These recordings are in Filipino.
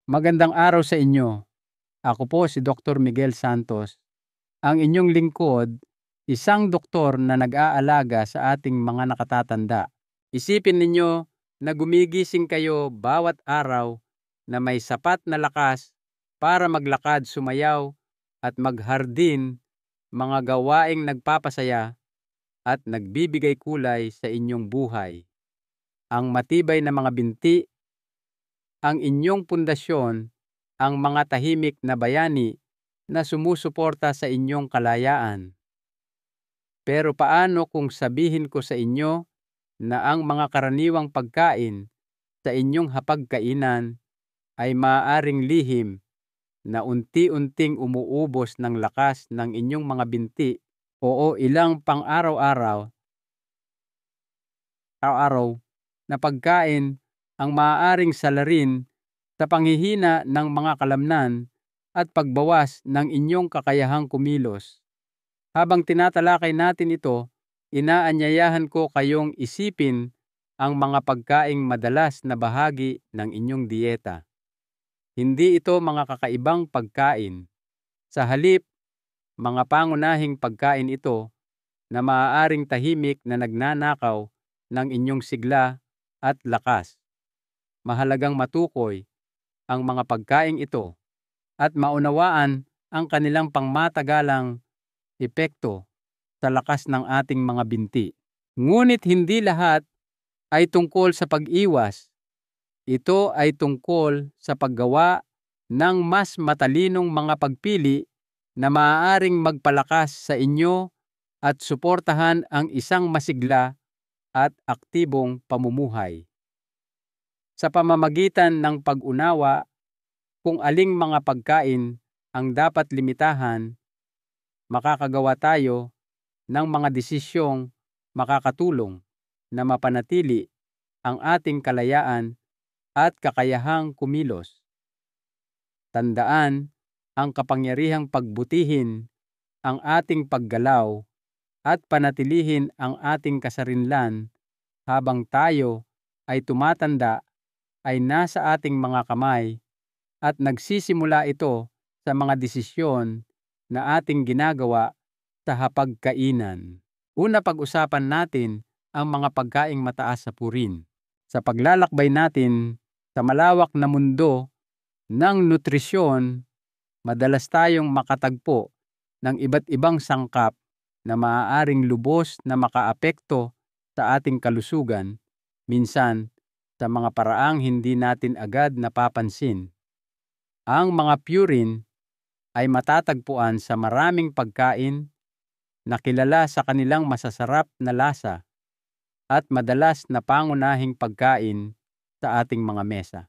Magandang araw sa inyo. Ako po si Dr. Miguel Santos, ang inyong lingkod, isang doktor na nag-aalaga sa ating mga nakatatanda. Isipin ninyo na gumigising kayo bawat araw na may sapat na lakas para maglakad, sumayaw at maghardin, mga gawaing nagpapasaya at nagbibigay kulay sa inyong buhay. Ang matibay na mga binti, ang inyong pundasyon, ang mga tahimik na bayani na sumusuporta sa inyong kalayaan. Pero paano kung sabihin ko sa inyo na ang mga karaniwang pagkain sa inyong hapagkainan ay maaaring lihim na unti-unting umuubos ng lakas ng inyong mga binti o ilang araw-araw na pagkain ang maaaring salarin sa panghihina ng mga kalamnan at pagbawas ng inyong kakayahang kumilos. Habang tinatalakay natin ito, inaanyayahan ko kayong isipin ang mga pagkaing madalas na bahagi ng inyong dieta. Hindi ito mga kakaibang pagkain. Sa halip, mga pangunahing pagkain ito na maaaring tahimik na nagnanakaw ng inyong sigla at lakas. Mahalagang matukoy ang mga pagkaing ito at maunawaan ang kanilang pangmatagalang epekto sa lakas ng ating mga binti. Ngunit hindi lahat ay tungkol sa pag-iwas. Ito ay tungkol sa paggawa ng mas matalinong mga pagpili na maaaring magpalakas sa inyo at suportahan ang isang masigla at aktibong pamumuhay. Sa pamamagitan ng pag-unawa kung aling mga pagkain ang dapat limitahan, makakagawa tayo ng mga desisyong makakatulong na mapanatili ang ating kalayaan at kakayahang kumilos. Tandaan ang kapangyarihang pagbutihin ang ating paggalaw at panatilihin ang ating kasarinlan habang tayo ay tumatanda ay nasa ating mga kamay at nagsisimula ito sa mga desisyon na ating ginagawa sa hapagkainan. Una, pag-usapan natin ang mga pagkaing mataas sa purin. Sa paglalakbay natin sa malawak na mundo ng nutrisyon, madalas tayong makatagpo ng iba't ibang sangkap na maaaring lubos na makaapekto sa ating kalusugan, minsan sa mga paraang hindi natin agad napapansin. Ang mga purine ay matatagpuan sa maraming pagkain na kilala sa kanilang masasarap na lasa at madalas na pangunahing pagkain sa ating mga mesa.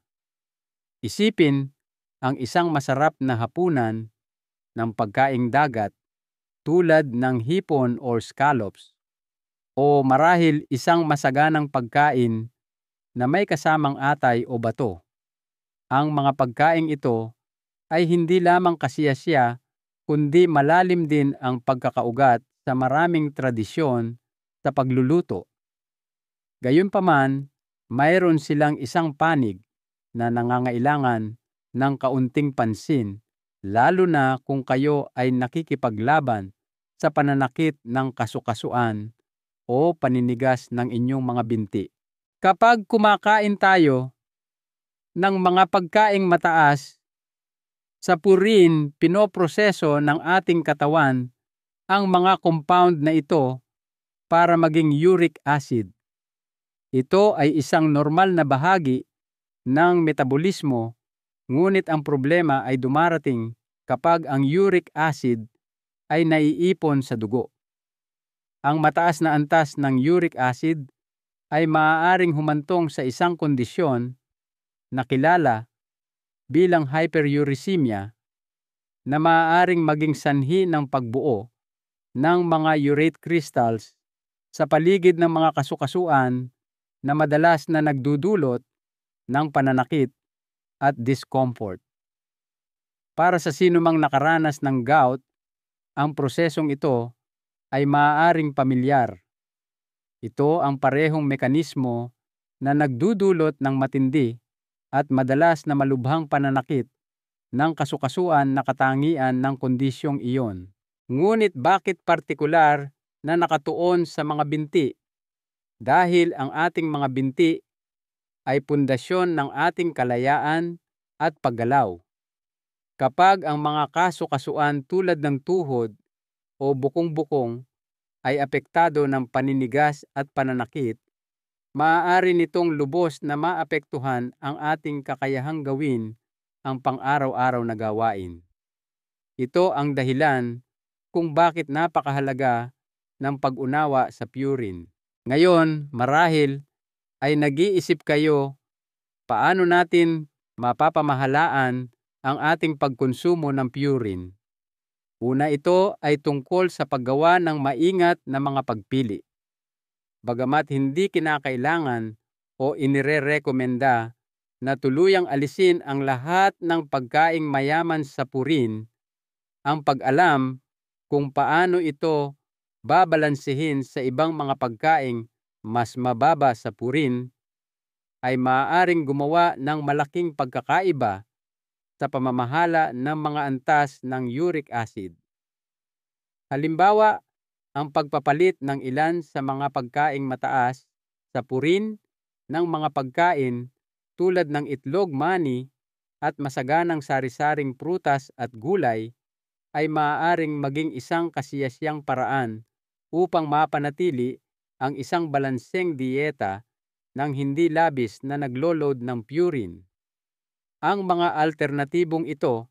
Isipin ang isang masarap na hapunan ng pagkaing dagat tulad ng hipon or scallops, o marahil isang masaganang pagkain na may kasamang atay o bato. Ang mga pagkaing ito ay hindi lamang kasiyasiya kundi malalim din ang pagkakaugat sa maraming tradisyon sa pagluluto. Gayunpaman, mayroon silang isang panig na nangangailangan ng kaunting pansin, lalo na kung kayo ay nakikipaglaban sa pananakit ng kasukasuan o paninigas ng inyong mga binti. Kapag kumakain tayo ng mga pagkaing mataas sa purin, pinoproseso ng ating katawan ang mga compound na ito para maging uric acid. Ito ay isang normal na bahagi ng metabolismo, ngunit ang problema ay dumarating kapag ang uric acid ay naiipon sa dugo. Ang mataas na antas ng uric acid ay maaaring humantong sa isang kondisyon na kilala bilang hyperuricemia na maaaring maging sanhi ng pagbuo ng mga urate crystals sa paligid ng mga kasukasuan na madalas na nagdudulot ng pananakit at discomfort. Para sa sinumang nakaranas ng gout, ang prosesong ito ay maaaring pamilyar. Ito ang parehong mekanismo na nagdudulot ng matindi at madalas na malubhang pananakit ng kasukasuan na katangian ng kondisyong iyon. Ngunit bakit partikular na nakatuon sa mga binti? Dahil ang ating mga binti ay pundasyon ng ating kalayaan at paggalaw. Kapag ang mga kasukasuan tulad ng tuhod o bukong-bukong ay apektado ng paninigas at pananakit, maaari nitong lubos na maapektuhan ang ating kakayahang gawin ang pang-araw-araw na gawain. Ito ang dahilan kung bakit napakahalaga ng pag-unawa sa Purin. Ngayon, marahil ay nag-iisip kayo paano natin mapapamahalaan ang ating pagkonsumo ng Purin. Una, ito ay tungkol sa paggawa ng maingat na mga pagpili. Bagamat hindi kinakailangan o inire-rekomenda na tuluyang alisin ang lahat ng pagkaing mayaman sa purin, ang pag-alam kung paano ito babalansehin sa ibang mga pagkaing mas mababa sa purin ay maaaring gumawa ng malaking pagkakaiba sa pamamahala ng mga antas ng uric acid. Halimbawa, ang pagpapalit ng ilan sa mga pagkaing mataas sa purin ng mga pagkain tulad ng itlog, mani at masaganang sari-saring prutas at gulay ay maaaring maging isang kasiyasyang paraan upang mapanatili ang isang balanseng dieta ng hindi labis na naglo-load ng purin. Ang mga alternatibong ito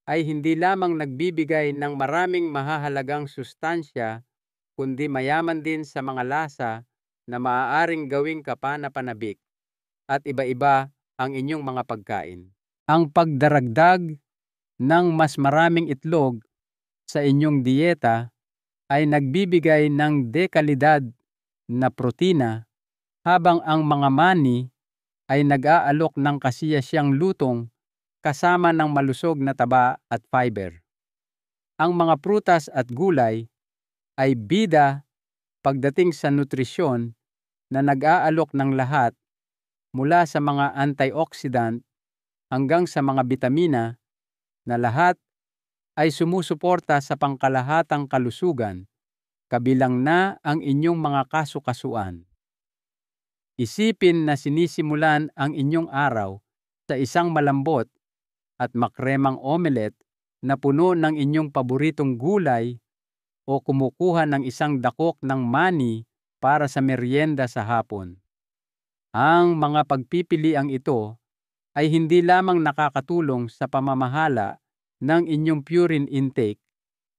ay hindi lamang nagbibigay ng maraming mahahalagang sustansya kundi mayaman din sa mga lasa na maaaring gawing kapana-panabik at iba-iba ang inyong mga pagkain. Ang pagdaragdag ng mas maraming itlog sa inyong dieta ay nagbibigay ng dekalidad na protina habang ang mga mani ay nag-aalok ng kasiyasyang lutong kasama ng malusog na taba at fiber. Ang mga prutas at gulay ay bida pagdating sa nutrisyon na nag-aalok ng lahat mula sa mga antioxidant hanggang sa mga bitamina na lahat ay sumusuporta sa pangkalahatang kalusugan, kabilang na ang inyong mga kasukasuan. Isipin na sinisimulan ang inyong araw sa isang malambot at makremang omelette na puno ng inyong paboritong gulay o kumukuha ng isang dakok ng mani para sa merienda sa hapon. Ang mga pagpipiliang ito ay hindi lamang nakakatulong sa pamamahala ng inyong purin intake,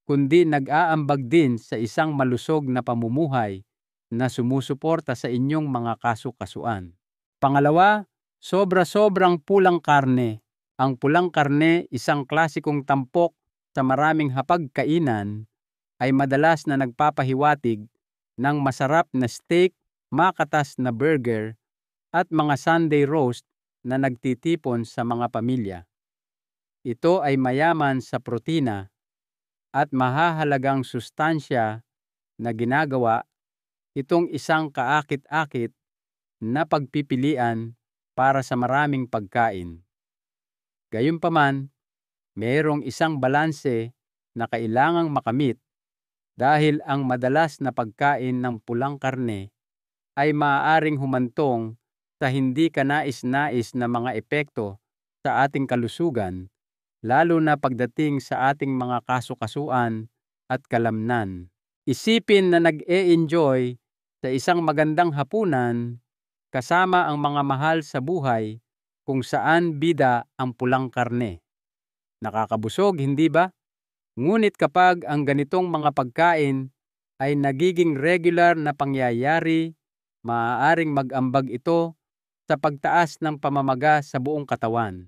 kundi nag-aambag din sa isang malusog na pamumuhay na sumusuporta sa inyong mga kasukasuan. Pangalawa, sobra-sobrang pulang karne. Ang pulang karne, isang klasikong tampok sa maraming hapagkainan, ay madalas na nagpapahiwatig ng masarap na steak, makatas na burger, at mga Sunday roast na nagtitipon sa mga pamilya. Ito ay mayaman sa protina at mahahalagang sustansya na ginagawa itong isang kaakit-akit na pagpipilian para sa maraming pagkain. Gayunpaman, mayroong isang balanse na kailangang makamit dahil ang madalas na pagkain ng pulang karne ay maaaring humantong sa hindi kanais-nais na mga epekto sa ating kalusugan, lalo na pagdating sa ating mga kasukasuan at kalamnan. Isipin na nag-e-enjoy sa isang magandang hapunan kasama ang mga mahal sa buhay kung saan bida ang pulang karne. Nakakabusog, hindi ba? Ngunit kapag ang ganitong mga pagkain ay nagiging regular na pangyayari, maaaring mag-ambag ito sa pagtaas ng pamamaga sa buong katawan.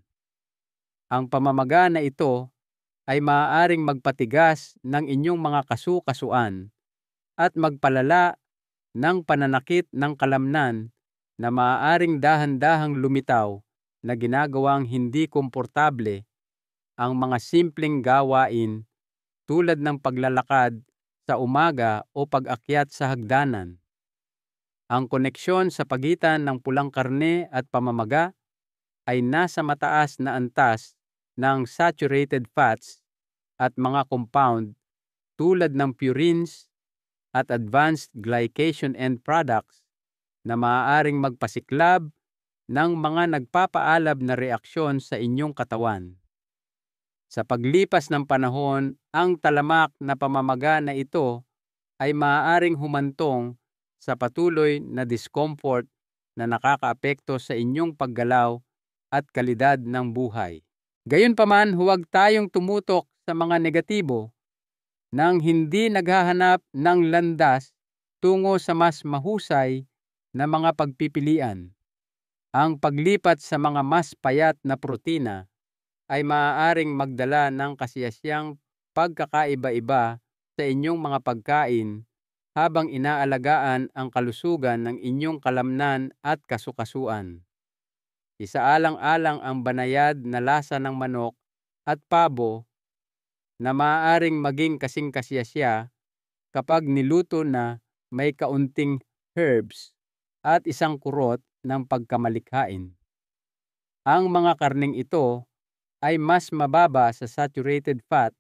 Ang pamamaga na ito ay maaaring magpatigas ng inyong mga kasukasuan at magpalala ng pananakit ng kalamnan na maaaring dahan-dahang lumitaw na ginagawang hindi komportable ang mga simpleng gawain tulad ng paglalakad sa umaga o pag-akyat sa hagdanan. Ang koneksyon sa pagitan ng pulang karne at pamamaga ay nasa mataas na antas ng saturated fats at mga compound tulad ng purines at advanced glycation end products na maaaring magpasiklab ng mga nagpapaalab na reaksyon sa inyong katawan. Sa paglipas ng panahon, ang talamak na pamamaga na ito ay maaaring humantong sa patuloy na discomfort na nakakaapekto sa inyong paggalaw at kalidad ng buhay. Gayunpaman, huwag tayong tumutok sa mga negatibo nang hindi naghahanap ng landas tungo sa mas mahusay na mga pagpipilian. Ang paglipat sa mga mas payat na protina ay maaaring magdala ng kasiyasiyang pagkakaiba-iba sa inyong mga pagkain habang inaalagaan ang kalusugan ng inyong kalamnan at kasukasuan. Isaalang-alang ang banayad na lasa ng manok at pabo na maaaring maging kasing kasiyasiya kapag niluto na may kaunting herbs at isang kurot ng pagkamalikhain. Ang mga karning ito ay mas mababa sa saturated fat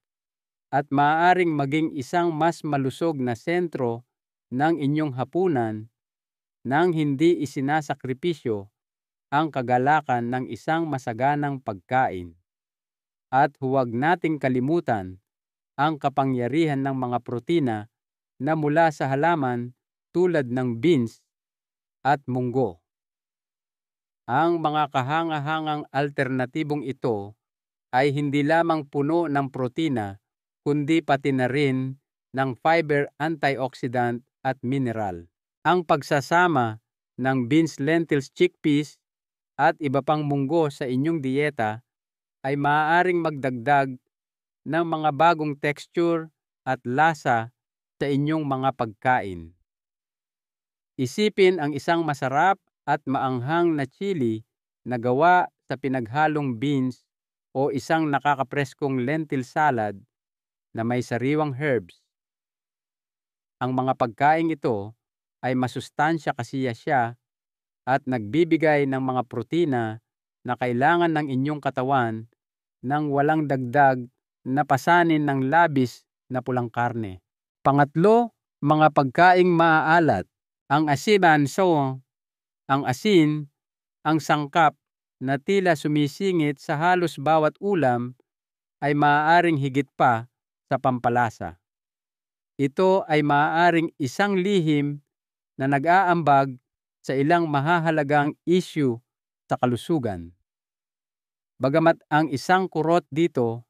at maaaring maging isang mas malusog na sentro ng inyong hapunan nang hindi isinasakripisyo ang kagalakan ng isang masaganang pagkain. At huwag nating kalimutan ang kapangyarihan ng mga protina na mula sa halaman tulad ng beans at munggo. Ang mga kahanga-hangang alternatibong ito ay hindi lamang puno ng protina kundi pati na rin ng fiber, antioxidant at mineral. Ang pagsasama ng beans, lentils, chickpeas at iba pang munggo sa inyong dieta ay maaaring magdagdag ng mga bagong texture at lasa sa inyong mga pagkain. Isipin ang isang masarap at maanghang na chili na gawa sa pinaghalong beans o isang nakakapreskong lentil salad na may sariwang herbs. Ang mga pagkain ito ay masustansya kasiyasya at nagbibigay ng mga protina na kailangan ng inyong katawan nang walang dagdag na pasanin ng labis na pulang karne. Pangatlo, mga pagkaing maaalat. Ang asin, ang sangkap na tila sumisingit sa halos bawat ulam ay maaaring higit pa sa pampalasa. Ito ay maaaring isang lihim na nag-aambag sa ilang mahahalagang issue sa kalusugan. Bagamat ang isang kurot dito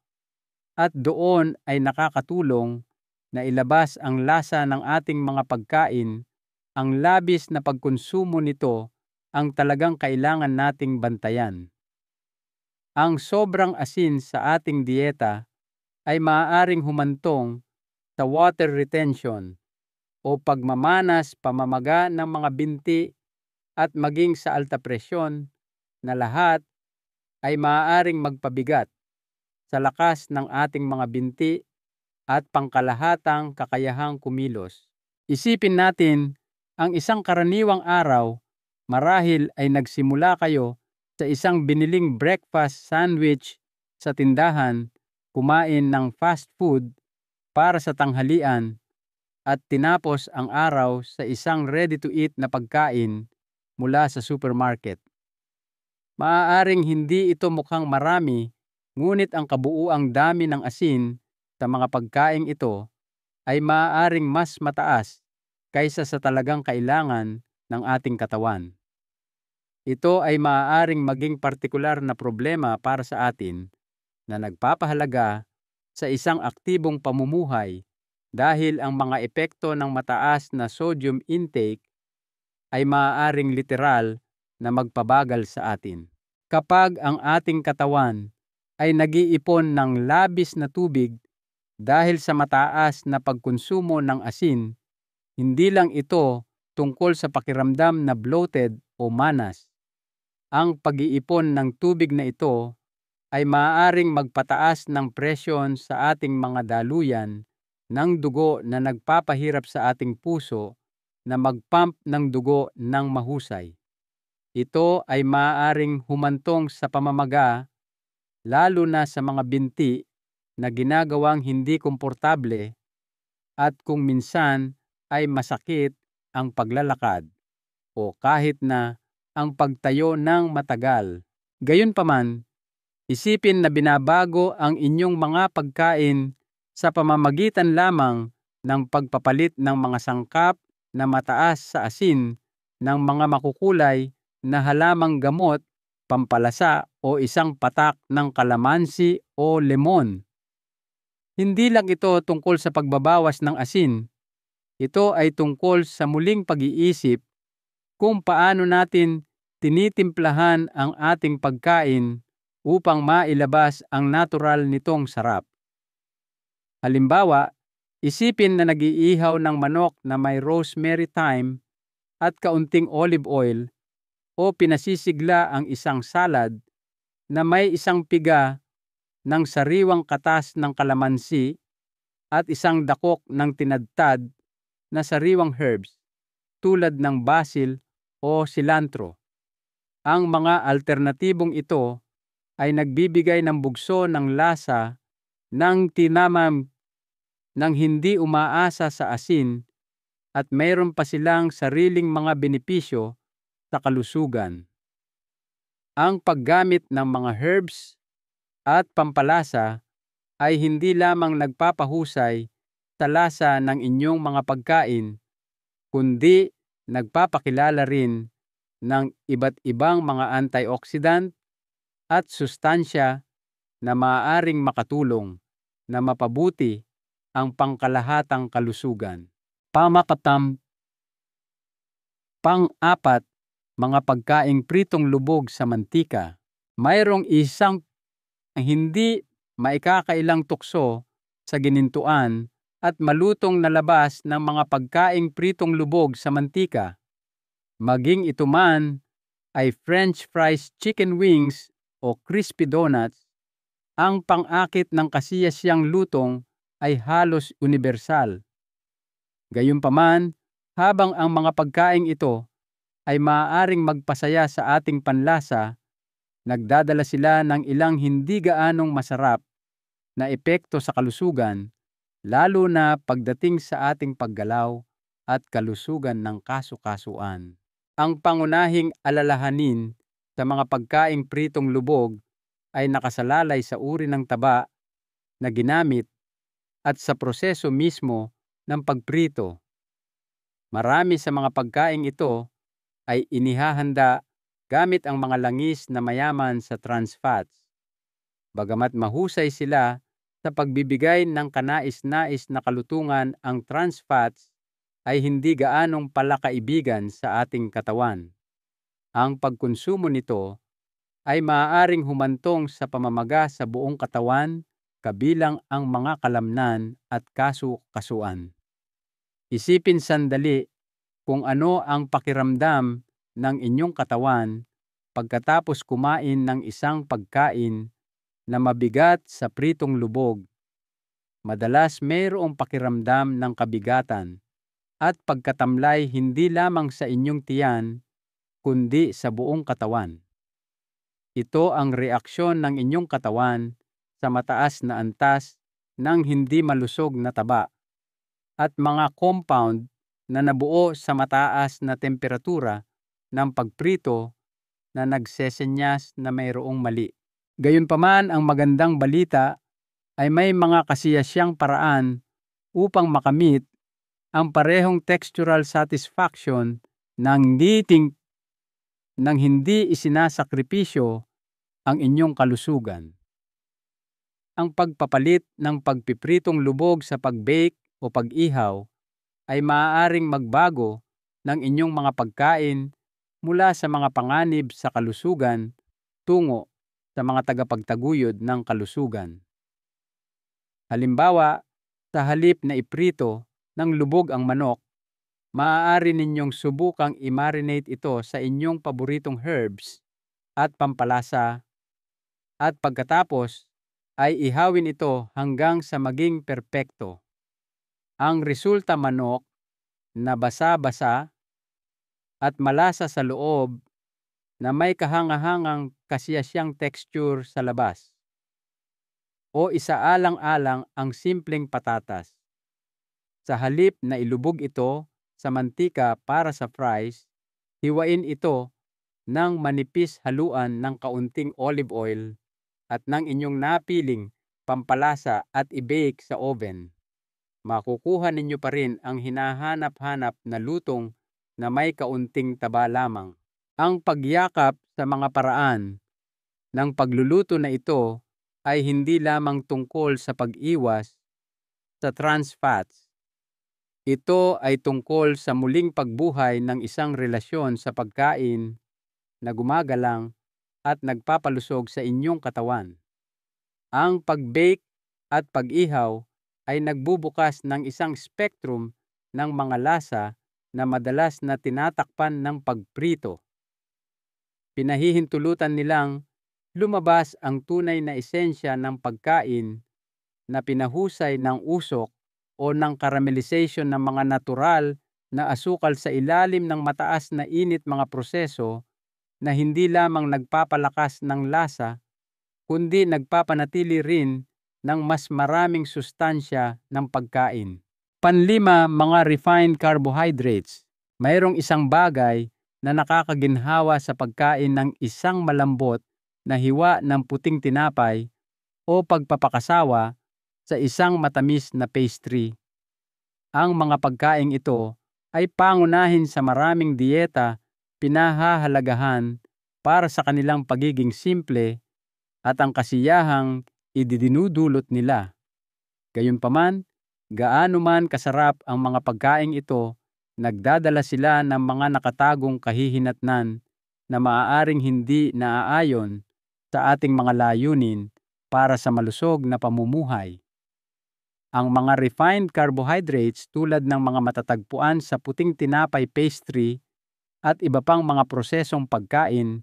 at doon ay nakakatulong na ilabas ang lasa ng ating mga pagkain, ang labis na pagkonsumo nito ang talagang kailangan nating bantayan. Ang sobrang asin sa ating dieta ay maaaring humantong sa water retention o pagmamanas, pamamaga ng mga binti at maging sa alta presyon na lahat ay maaaring magpabigat sa lakas ng ating mga binti at pangkalahatang kakayahang kumilos. Isipin natin ang isang karaniwang araw, marahil ay nagsimula kayo sa isang biniling breakfast sandwich sa tindahan, kumain ng fast food para sa tanghalian at tinapos ang araw sa isang ready-to-eat na pagkain mula sa supermarket. Maaaring hindi ito mukhang marami, ngunit ang kabuuang dami ng asin sa mga pagkaing ito ay maaaring mas mataas kaysa sa talagang kailangan ng ating katawan. Ito ay maaaring maging partikular na problema para sa atin na nagpapahalaga sa isang aktibong pamumuhay dahil ang mga epekto ng mataas na sodium intake ay maaaring literal na magpabagal sa atin. Kapag ang ating katawan ay nag-iipon ng labis na tubig dahil sa mataas na pagkonsumo ng asin, hindi lang ito tungkol sa pakiramdam na bloated o manas. Ang pag-iipon ng tubig na ito ay maaaring magpataas ng presyon sa ating mga daluyan ng dugo na nagpapahirap sa ating puso na mag-pump ng dugo ng mahusay. Ito ay maaaring humantong sa pamamaga, lalo na sa mga binti na ginagawang hindi komportable at kung minsan ay masakit ang paglalakad o kahit na ang pagtayo ng matagal. Gayunpaman, isipin na binabago ang inyong mga pagkain sa pamamagitan lamang ng pagpapalit ng mga sangkap na mataas sa asin ng mga makukulay na halamang gamot, pampalasa o isang patak ng kalamansi o lemon. Hindi lang ito tungkol sa pagbabawas ng asin. Ito ay tungkol sa muling pag-iisip kung paano natin tinitimplahan ang ating pagkain upang mailabas ang natural nitong sarap. Halimbawa, isipin na nag-iihaw ng manok na may rosemary, thyme at kaunting olive oil o pinasisigla ang isang salad na may isang piga ng sariwang katas ng kalamansi at isang dakok ng tinadtad na sariwang herbs tulad ng basil o cilantro. Ang mga alternatibong ito ay nagbibigay ng bugso ng lasa ng tinamam ng hindi umaasa sa asin at mayroon pa silang sariling mga benepisyo sa kalusugan. Ang paggamit ng mga herbs at pampalasa ay hindi lamang nagpapahusay sa lasa ng inyong mga pagkain, kundi nagpapakilala rin ng iba't ibang mga antioxidant at sustansya na maaaring makatulong na mapabuti ang pangkalahatang kalusugan. Pang-apat, mga pagkaing pritong lubog sa mantika. Mayroong isang hindi maikakailang tukso sa ginintuan at malutong na labas ng mga pagkaing pritong lubog sa mantika. Maging ito man ay French fries, chicken wings o crispy donuts, ang pang-akit ng kasiyasiyang lutong ay halos universal. Gayunpaman, habang ang mga pagkaing ito ay maaaring magpasaya sa ating panlasa, nagdadala sila ng ilang hindi gaanong masarap na epekto sa kalusugan, lalo na pagdating sa ating paggalaw at kalusugan ng kasu-kasuan. Ang pangunahing alalahanin sa mga pagkaing pritong lubog ay nakasalalay sa uri ng taba na ginamit at sa proseso mismo ng pagprito. Marami sa mga pagkaing ito ay inihahanda gamit ang mga langis na mayaman sa trans fats. Bagamat mahusay sila sa pagbibigay ng kanais-nais na kalutungan, ang trans fats ay hindi gaanong palakaibigan sa ating katawan. Ang pagkonsumo nito ay maaaring humantong sa pamamaga sa buong katawan, kabilang ang mga kalamnan at kasu-kasuan. Isipin sandali kung ano ang pakiramdam ng inyong katawan pagkatapos kumain ng isang pagkain na mabigat sa pritong lubog. Madalas mayroong pakiramdam ng kabigatan at pagkatamlay hindi lamang sa inyong tiyan, kundi sa buong katawan. Ito ang reaksyon ng inyong katawan sa mataas na antas ng hindi malusog na taba at mga compound na nabuo sa mataas na temperatura ng pagprito na nagsesenyas na mayroong mali. Gayunpaman, ang magandang balita ay may mga kasiyasiyang paraan upang makamit ang parehong textural satisfaction ng hindi isinasakripisyo ang inyong kalusugan. Ang pagpapalit ng pagpipritong lubog sa pag-bake o pag-ihaw ay maaaring magbago ng inyong mga pagkain mula sa mga panganib sa kalusugan tungo sa mga tagapagtaguyod ng kalusugan. Halimbawa, sa halip na iprito ng lubog ang manok, maaari ninyong subukang i-marinate ito sa inyong paboritong herbs at pampalasa at pagkatapos ay ihawin ito hanggang sa maging perpekto. Ang resulta, manok na basa-basa at malasa sa loob na may kahangahangang kasiyasyang texture sa labas. O isaalang-alang ang simpleng patatas. Sa halip na ilubog ito sa mantika para sa fries, hiwain ito ng manipis haluan ng kaunting olive oil at ng inyong napiling pampalasa at i-bake sa oven. Makukuha ninyo pa rin ang hinahanap-hanap na lutong na may kaunting taba lamang. Ang pagyakap sa mga paraan ng pagluluto na ito ay hindi lamang tungkol sa pag-iwas sa trans fats. Ito ay tungkol sa muling pagbuhay ng isang relasyon sa pagkain na gumagalang at nagpapalusog sa inyong katawan. Ang pag-bake at pag-ihaw ay nagbubukas ng isang spectrum ng mga lasa na madalas na tinatakpan ng pagprito. Pinahihintulutan nilang lumabas ang tunay na esensya ng pagkain na pinahusay ng usok o ng caramelization ng mga natural na asukal sa ilalim ng mataas na init, mga proseso na hindi lamang nagpapalakas ng lasa kundi nagpapanatili rin ng mas maraming sustansya ng pagkain. Panlima, mga refined carbohydrates. Mayroong isang bagay na nakakaginhawa sa pagkain ng isang malambot na hiwa ng puting tinapay o pagpapakasawa sa isang matamis na pastry. Ang mga pagkaing ito ay pangunahin sa maraming dieta pinahahalagahan para sa kanilang pagiging simple at ang kasiyahang idinudulot nila. Gayunpaman, gaano man kasarap ang mga pagkaing ito, nagdadala sila ng mga nakatagong kahihinatnan na maaaring hindi naaayon sa ating mga layunin para sa malusog na pamumuhay. Ang mga refined carbohydrates tulad ng mga matatagpuan sa puting tinapay, pastry at iba pang mga prosesong pagkain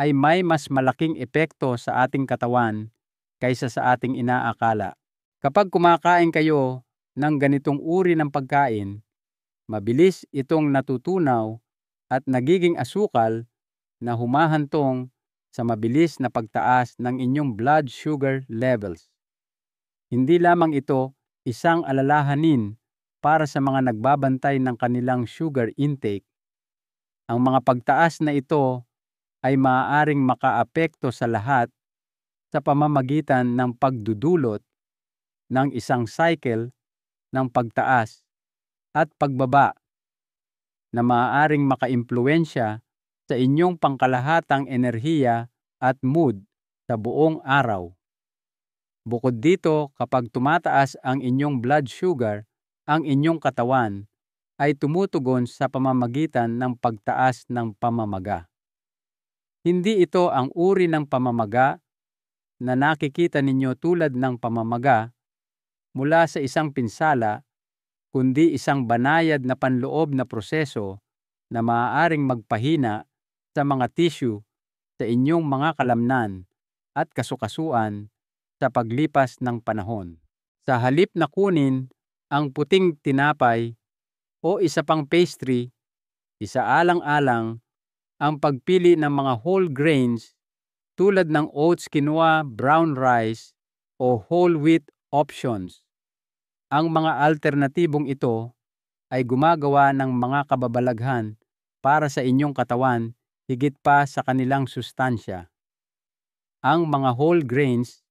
ay may mas malaking epekto sa ating katawan kaysa sa ating inaakala. Kapag kumakain kayo ng ganitong uri ng pagkain, mabilis itong natutunaw at nagiging asukal na humahantong sa mabilis na pagtaas ng inyong blood sugar levels. Hindi lamang ito isang alalahanin para sa mga nagbabantay ng kanilang sugar intake. Ang mga pagtaas na ito ay maaaring makaapekto sa lahat sa pamamagitan ng pagdudulot ng isang cycle ng pagtaas at pagbaba na maaaring makaimpluwensya sa inyong pangkalahatang enerhiya at mood sa buong araw. Bukod dito, kapag tumataas ang inyong blood sugar, ang inyong katawan ay tumutugon sa pamamagitan ng pagtaas ng pamamaga. Hindi ito ang uri ng pamamaga na nakikita ninyo tulad ng pamamaga mula sa isang pinsala, kundi isang banayad na panloob na proseso na maaaring magpahina sa mga tissue sa inyong mga kalamnan at kasukasuan sa paglipas ng panahon. Sa halip na kunin ang puting tinapay o isa pang pastry, isaalang-alang ang pagpili ng mga whole grains tulad ng oats, quinoa, brown rice o whole wheat options. Ang mga alternatibong ito ay gumagawa ng mga kababalaghan para sa inyong katawan higit pa sa kanilang sustansya. Ang mga whole grains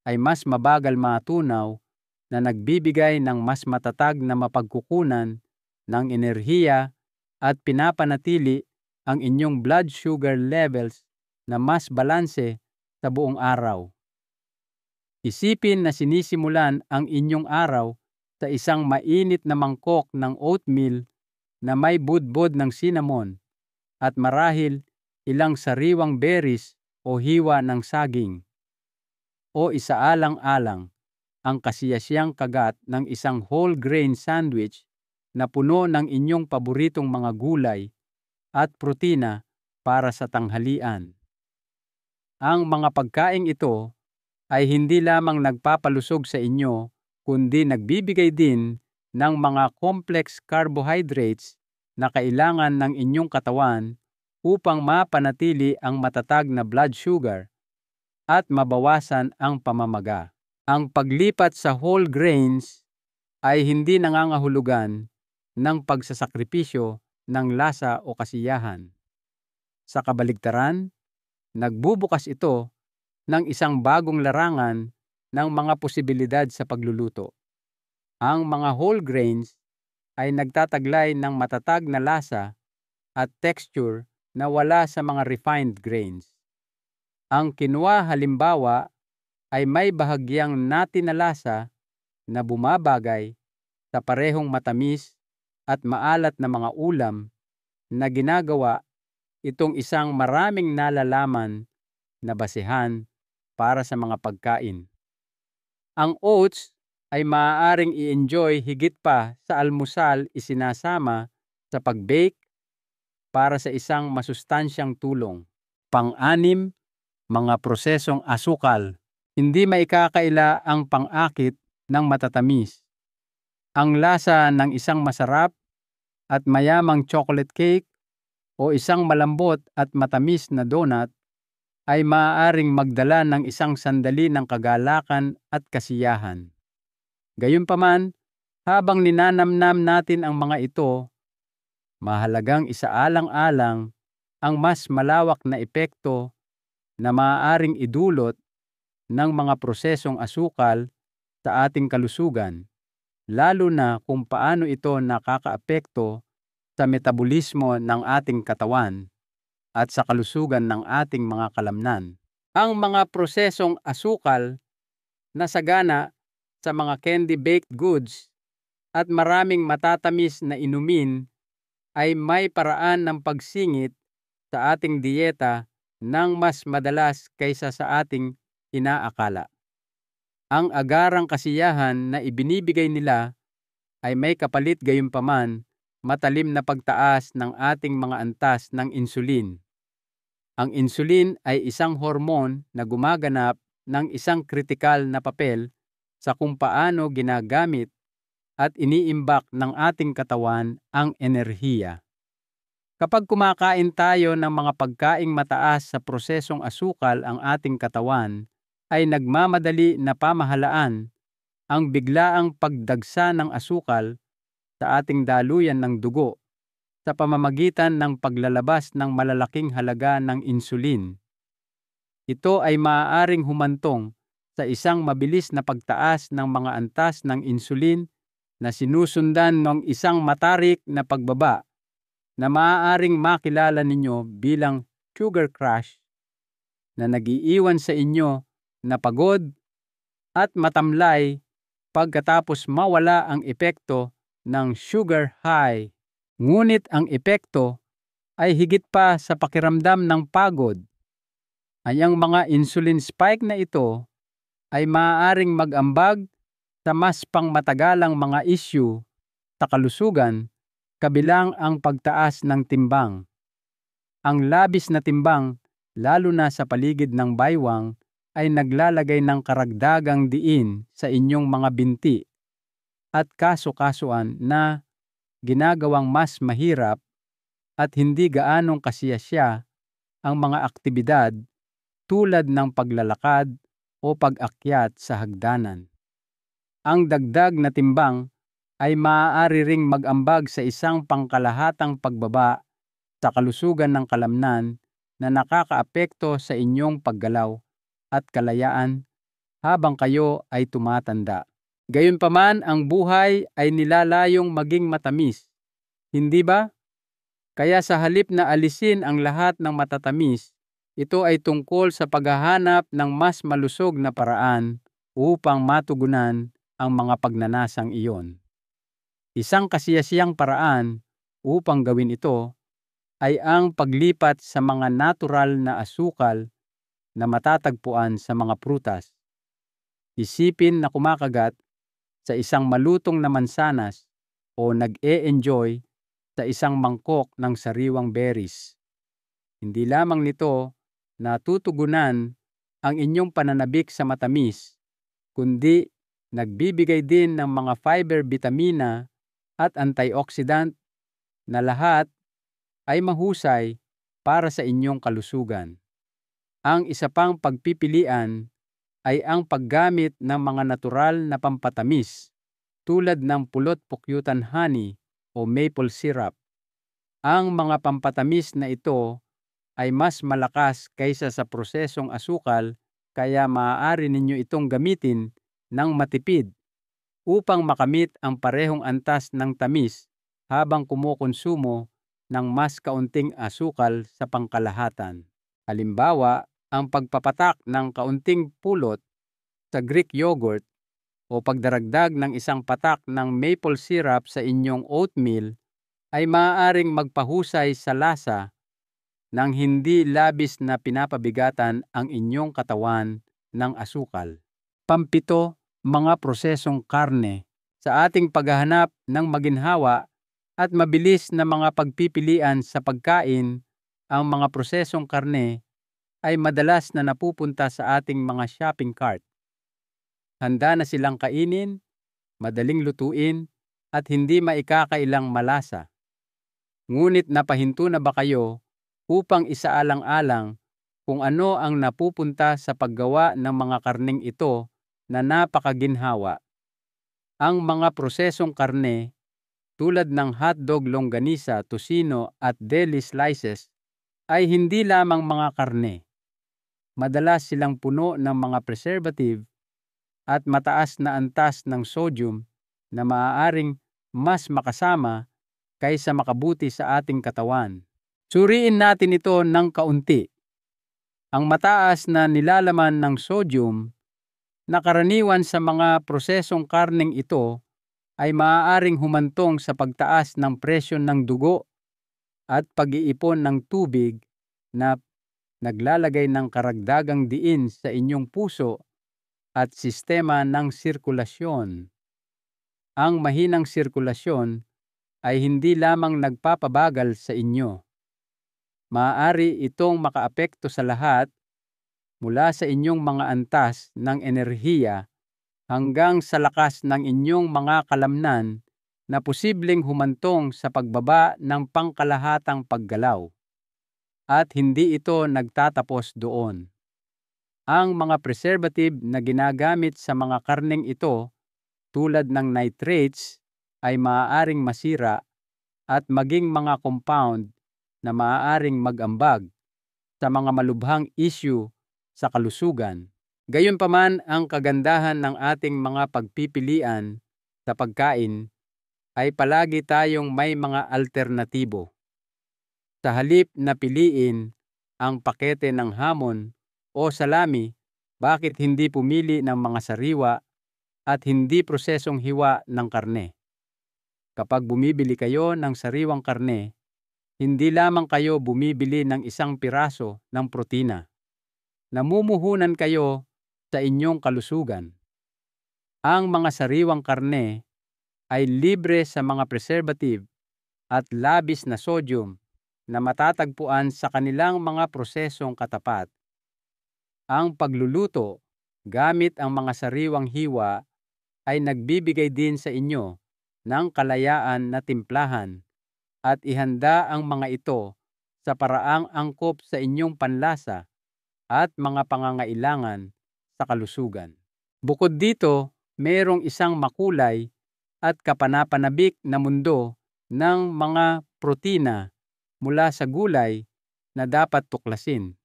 ay mas mabagal matunaw na nagbibigay ng mas matatag na mapagkukunan ng enerhiya at pinapanatili ang inyong blood sugar levels na mas balanse sa buong araw. Isipin na sinisimulan ang inyong araw sa isang mainit na mangkok ng oatmeal na may budbod ng cinnamon at marahil ilang sariwang berries o hiwa ng saging. O isaalang-alang ang kasiyasyang kagat ng isang whole grain sandwich na puno ng inyong paboritong mga gulay at protina para sa tanghalian. Ang mga pagkaing ito ay hindi lamang nagpapalusog sa inyo, kundi nagbibigay din ng mga complex carbohydrates na kailangan ng inyong katawan upang mapanatili ang matatag na blood sugar at mabawasan ang pamamaga. Ang paglipat sa whole grains ay hindi nangangahulugan ng pagsasakripisyo ng lasa o kasiyahan. Sa kabaligtaran, nagbubukas ito ng isang bagong larangan ng mga posibilidad sa pagluluto. Ang mga whole grains ay nagtataglay ng matatag na lasa at texture na wala sa mga refined grains. Ang quinoa halimbawa ay may bahagyang nati na lasa na bumabagay sa parehong matamis at maalat na mga ulam na ginagawa itong isang maraming nalalaman na basehan para sa mga pagkain. Ang oats ay maaaring i-enjoy higit pa sa almusal isinasama sa pag-bake para sa isang masustansyang tulong. Pang-anim, mga prosesong asukal. Hindi maikakaila ang pang-akit ng matatamis. Ang lasa ng isang masarap at mayamang chocolate cake o isang malambot at matamis na donut ay maaaring magdala ng isang sandali ng kagalakan at kasiyahan. Gayunpaman, habang ninanamnam natin ang mga ito, mahalagang isaalang-alang ang mas malawak na epekto na maaaring idulot ng mga prosesong asukal sa ating kalusugan, lalo na kung paano ito nakakaapekto sa metabolismo ng ating katawan at sa kalusugan ng ating mga kalamnan. Ang mga prosesong asukal na sagana sa mga candy baked goods at maraming matatamis na inumin ay may paraan ng pagsingit sa ating dieta ng mas madalas kaysa sa ating inaakala. Ang agarang kasiyahan na ibinibigay nila ay may kapalit gayunpaman matalim na pagtaas ng ating mga antas ng insulin. Ang insulin ay isang hormone na gumaganap ng isang kritikal na papel sa kung paano ginagamit at iniimbak ng ating katawan ang enerhiya. Kapag kumakain tayo ng mga pagkaing mataas sa prosesong asukal ang ating katawan, ay nagmamadali na pamahalaan ang biglaang pagdagsa ng asukal sa ating daluyan ng dugo sa pamamagitan ng paglalabas ng malalaking halaga ng insulin. Ito ay maaaring humantong sa isang mabilis na pagtaas ng mga antas ng insulin na sinusundan ng isang matarik na pagbaba na maaaring makilala ninyo bilang sugar crash na nagiiwan sa inyo na pagod at matamlay pagkatapos mawala ang epekto ng sugar high. Ngunit ang epekto ay higit pa sa pakiramdam ng pagod. Ay ang mga insulin spike na ito ay maaaring mag-ambag sa mas pangmatagalang mga issue sa kalusugan kabilang ang pagtaas ng timbang. Ang labis na timbang, lalo na sa paligid ng baywang, ay naglalagay ng karagdagang diin sa inyong mga binti at kaso-kasuan na ginagawang mas mahirap at hindi gaanong kasiyasya ang mga aktibidad tulad ng paglalakad o pag-akyat sa hagdanan. Ang dagdag na timbang ay maaari ring mag-ambag sa isang pangkalahatang pagbaba sa kalusugan ng kalamnan na nakakaapekto sa inyong paggalaw at kalayaan habang kayo ay tumatanda. Gayunpaman, ang buhay ay nilalayong maging matamis, hindi ba? Kaya sa halip na alisin ang lahat ng matatamis, ito ay tungkol sa paghahanap ng mas malusog na paraan upang matugunan ang mga pagnanasang iyon. Isang kasiyasiyang paraan upang gawin ito ay ang paglipat sa mga natural na asukal na matatagpuan sa mga prutas. Isipin na kumakagat sa isang malutong na mansanas o nag-e-enjoy sa isang mangkok ng sariwang berries. Hindi lamang nito natutugunan ang inyong pananabik sa matamis, kundi nagbibigay din ng mga fiber, bitamina at antioxidant na lahat ay mahusay para sa inyong kalusugan. Ang isa pang pagpipilian ay ang paggamit ng mga natural na pampatamis tulad ng pulot-pukyutan honey o maple syrup. Ang mga pampatamis na ito ay mas malakas kaysa sa prosesong asukal, kaya maaari ninyo itong gamitin ng matipid upang makamit ang parehong antas ng tamis habang kumukonsumo ng mas kaunting asukal sa pangkalahatan. Halimbawa, ang pagpapatak ng kaunting pulot sa Greek yogurt o pagdaragdag ng isang patak ng maple syrup sa inyong oatmeal ay maaaring magpahusay sa lasa nang hindi labis na pinapabigatan ang inyong katawan ng asukal. Pampito, mga prosesong karne. Sa ating paghahanap ng maginhawa at mabilis na mga pagpipilian sa pagkain, ang mga prosesong karne ay madalas na napupunta sa ating mga shopping cart. Handa na silang kainin, madaling lutuin, at hindi maikakailang malasa. Ngunit napahinto na ba kayo upang isaalang-alang kung ano ang napupunta sa paggawa ng mga karneng ito na napakaginhawa? Ang mga prosesong karne tulad ng hotdog, longganisa, tocino at deli slices ay hindi lamang mga karne. Madalas silang puno ng mga preservative at mataas na antas ng sodium na maaaring mas makasama kaysa makabuti sa ating katawan. Suriin natin ito ng kaunti. Ang mataas na nilalaman ng sodium na karaniwan sa mga prosesong karneng ito ay maaaring humantong sa pagtaas ng presyon ng dugo at pag-iipon ng tubig na naglalagay ng karagdagang diin sa inyong puso at sistema ng sirkulasyon. Ang mahinang sirkulasyon ay hindi lamang nagpapabagal sa inyo. Maaari itong makaapekto sa lahat mula sa inyong mga antas ng enerhiya hanggang sa lakas ng inyong mga kalamnan na posibleng humantong sa pagbaba ng pangkalahatang paggalaw. At hindi ito nagtatapos doon. Ang mga preservative na ginagamit sa mga karneng ito tulad ng nitrates ay maaaring masira at maging mga compound na maaaring mag-ambag sa mga malubhang issue sa kalusugan. Gayunpaman, ang kagandahan ng ating mga pagpipilian sa pagkain ay palagi tayong may mga alternatibo. Sa halip na piliin ang pakete ng hamon o salami, bakit hindi pumili ng mga sariwa at hindi prosesong hiwa ng karne? Kapag bumibili kayo ng sariwang karne, hindi lamang kayo bumibili ng isang piraso ng protina. Namumuhunan kayo sa inyong kalusugan. Ang mga sariwang karne ay libre sa mga preservative at labis na sodium na matatagpuan sa kanilang mga prosesong katapat. Ang pagluluto gamit ang mga sariwang hiwa ay nagbibigay din sa inyo ng kalayaan na timplahan at ihanda ang mga ito sa paraang angkop sa inyong panlasa at mga pangangailangan sa kalusugan. Bukod dito, mayroong isang makulay at kapanapanabik na mundo ng mga protina mula sa gulay na dapat tuklasin.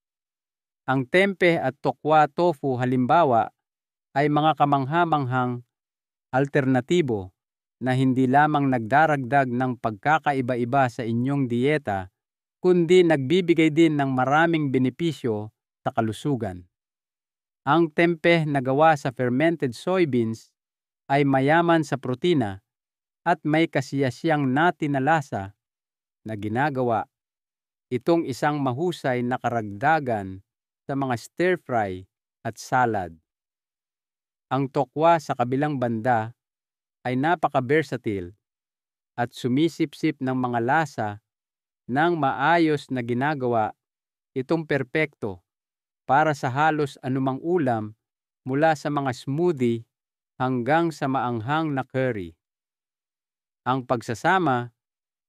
Ang tempeh at tokwa tofu halimbawa ay mga kamangha-manghang alternatibo na hindi lamang nagdaragdag ng pagkakaiba-iba sa inyong dieta, kundi nagbibigay din ng maraming benepisyo sa kalusugan. Ang tempeh na gawa sa fermented soybeans ay mayaman sa protina at may kasiyasiyang nati na lasa na ginagawa itong isang mahusay na karagdagan sa mga stir-fry at salad. Ang tokwa sa kabilang banda ay napaka-versatile at sumisipsip ng mga lasa ng maayos na ginagawa itong perpekto para sa halos anumang ulam mula sa mga smoothie hanggang sa maanghang na curry. Ang pagsasama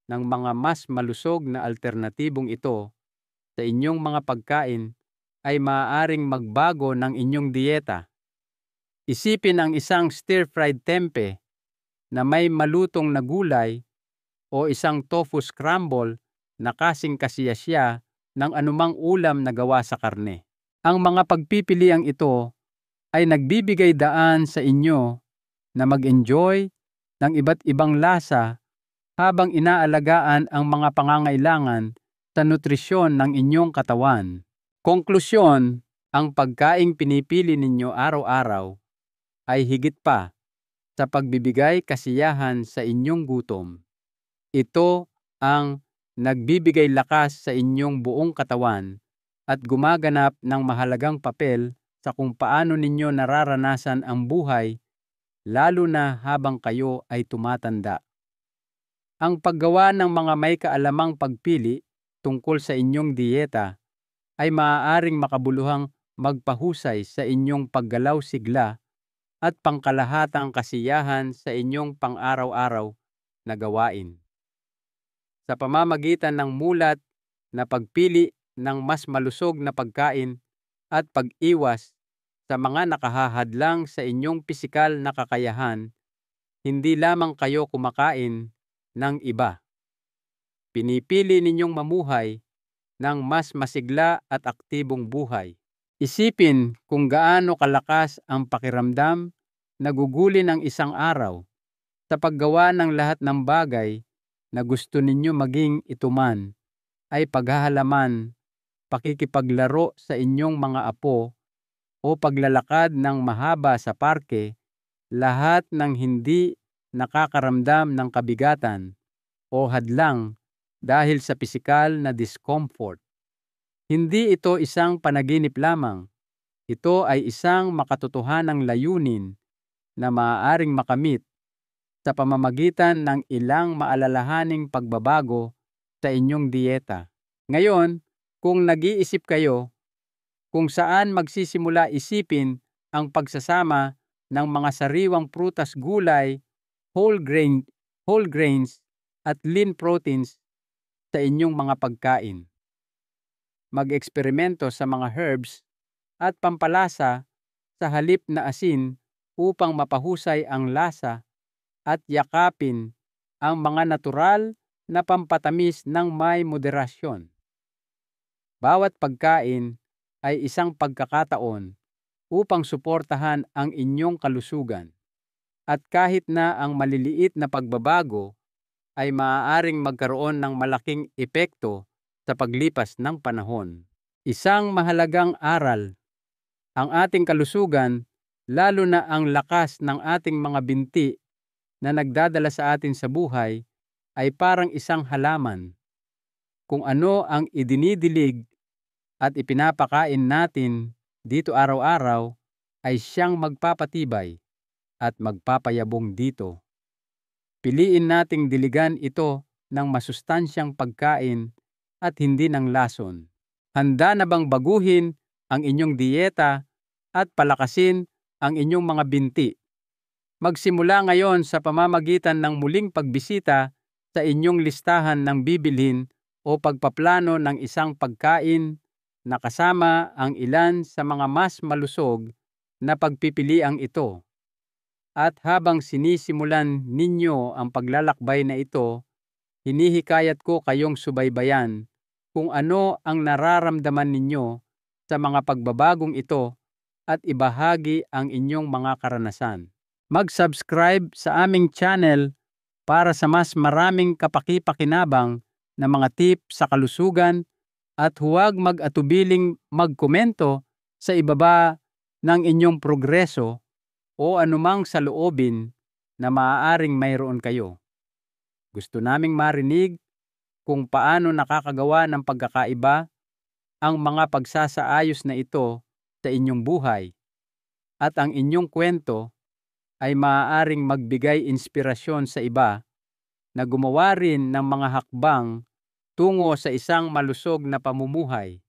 ng mga mas malusog na alternatibong ito sa inyong mga pagkain ay maaaring magbago ng inyong dieta. Isipin ang isang stir-fried tempeh na may malutong na gulay o isang tofu scramble na kasing-kasiyasya ng anumang ulam na gawa sa karne. Ang mga pagpipiliang ito ay nagbibigay daan sa inyo na mag-enjoy ng iba't ibang lasa habang inaalagaan ang mga pangangailangan sa nutrisyon ng inyong katawan. Konklusyon, ang pagkaing pinipili ninyo araw-araw ay higit pa sa pagbibigay kasiyahan sa inyong gutom. Ito ang nagbibigay lakas sa inyong buong katawan at gumaganap ng mahalagang papel sa kung paano ninyo nararanasan ang buhay, lalo na habang kayo ay tumatanda. Ang paggawa ng mga may kaalamang pagpili tungkol sa inyong dieta ay maaaring makabuluhang magpahusay sa inyong paggalaw sigla at pangkalahatang kasiyahan sa inyong pang-araw-araw na gawain. Sa pamamagitan ng mulat na pagpili ng mas malusog na pagkain at pag-iwas sa mga nakahahadlang sa inyong pisikal na kakayahan, hindi lamang kayo kumakain ng iba. Pinipili ninyong mamuhay ng mas masigla at aktibong buhay. Isipin kung gaano kalakas ang pakiramdam na gugulin ang isang araw sa paggawa ng lahat ng bagay na gusto ninyo maging ito man ay paghahalaman, pakikipaglaro sa inyong mga apo o paglalakad ng mahaba sa parke, lahat ng hindi nakakaramdam ng kabigatan o hadlang dahil sa pisikal na discomfort. Hindi ito isang panaginip lamang. Ito ay isang makatotohanang layunin na maaaring makamit sa pamamagitan ng ilang maalalahaning pagbabago sa inyong dieta. Ngayon, kung nag-iisip kayo kung saan magsisimula, isipin ang pagsasama ng mga sariwang prutas, gulay, whole grains at lean proteins sa inyong mga pagkain. Mag-eksperimento sa mga herbs at pampalasa sa halip na asin upang mapahusay ang lasa at yakapin ang mga natural na pampatamis ng may moderasyon. Bawat pagkain ay isang pagkakataon upang suportahan ang inyong kalusugan. At kahit na ang maliliit na pagbabago ay maaaring magkaroon ng malaking epekto sa paglipas ng panahon. Isang mahalagang aral, ang ating kalusugan, lalo na ang lakas ng ating mga binti na nagdadala sa atin sa buhay, ay parang isang halaman. Kung ano ang idinidilig at ipinapakain natin dito araw-araw ay siyang magpapatibay at magpapayabong dito. Piliin nating diligan ito ng masustansyang pagkain at hindi ng lason. Handa na bang baguhin ang inyong dieta at palakasin ang inyong mga binti? Magsimula ngayon sa pamamagitan ng muling pagbisita sa inyong listahan ng bibilhin o pagpaplano ng isang pagkain na kasama ang ilan sa mga mas malusog na pagpipiliang ito. At habang sinisimulan ninyo ang paglalakbay na ito, hinihikayat ko kayong subaybayan kung ano ang nararamdaman ninyo sa mga pagbabagong ito at ibahagi ang inyong mga karanasan. Mag-subscribe sa aming channel para sa mas maraming kapaki-pakinabang na mga tip sa kalusugan at huwag mag-atubiling magkomento sa ibaba ng inyong progreso o anumang saloobin na maaaring mayroon kayo. Gusto naming marinig kung paano nakakagawa ng pagkakaiba ang mga pagsasaayos na ito sa inyong buhay, at ang inyong kwento ay maaaring magbigay inspirasyon sa iba na gumawa rin ng mga hakbang tungo sa isang malusog na pamumuhay.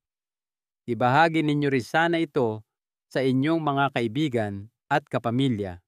Ibahagi ninyo rin sana ito sa inyong mga kaibigan at kapamilya.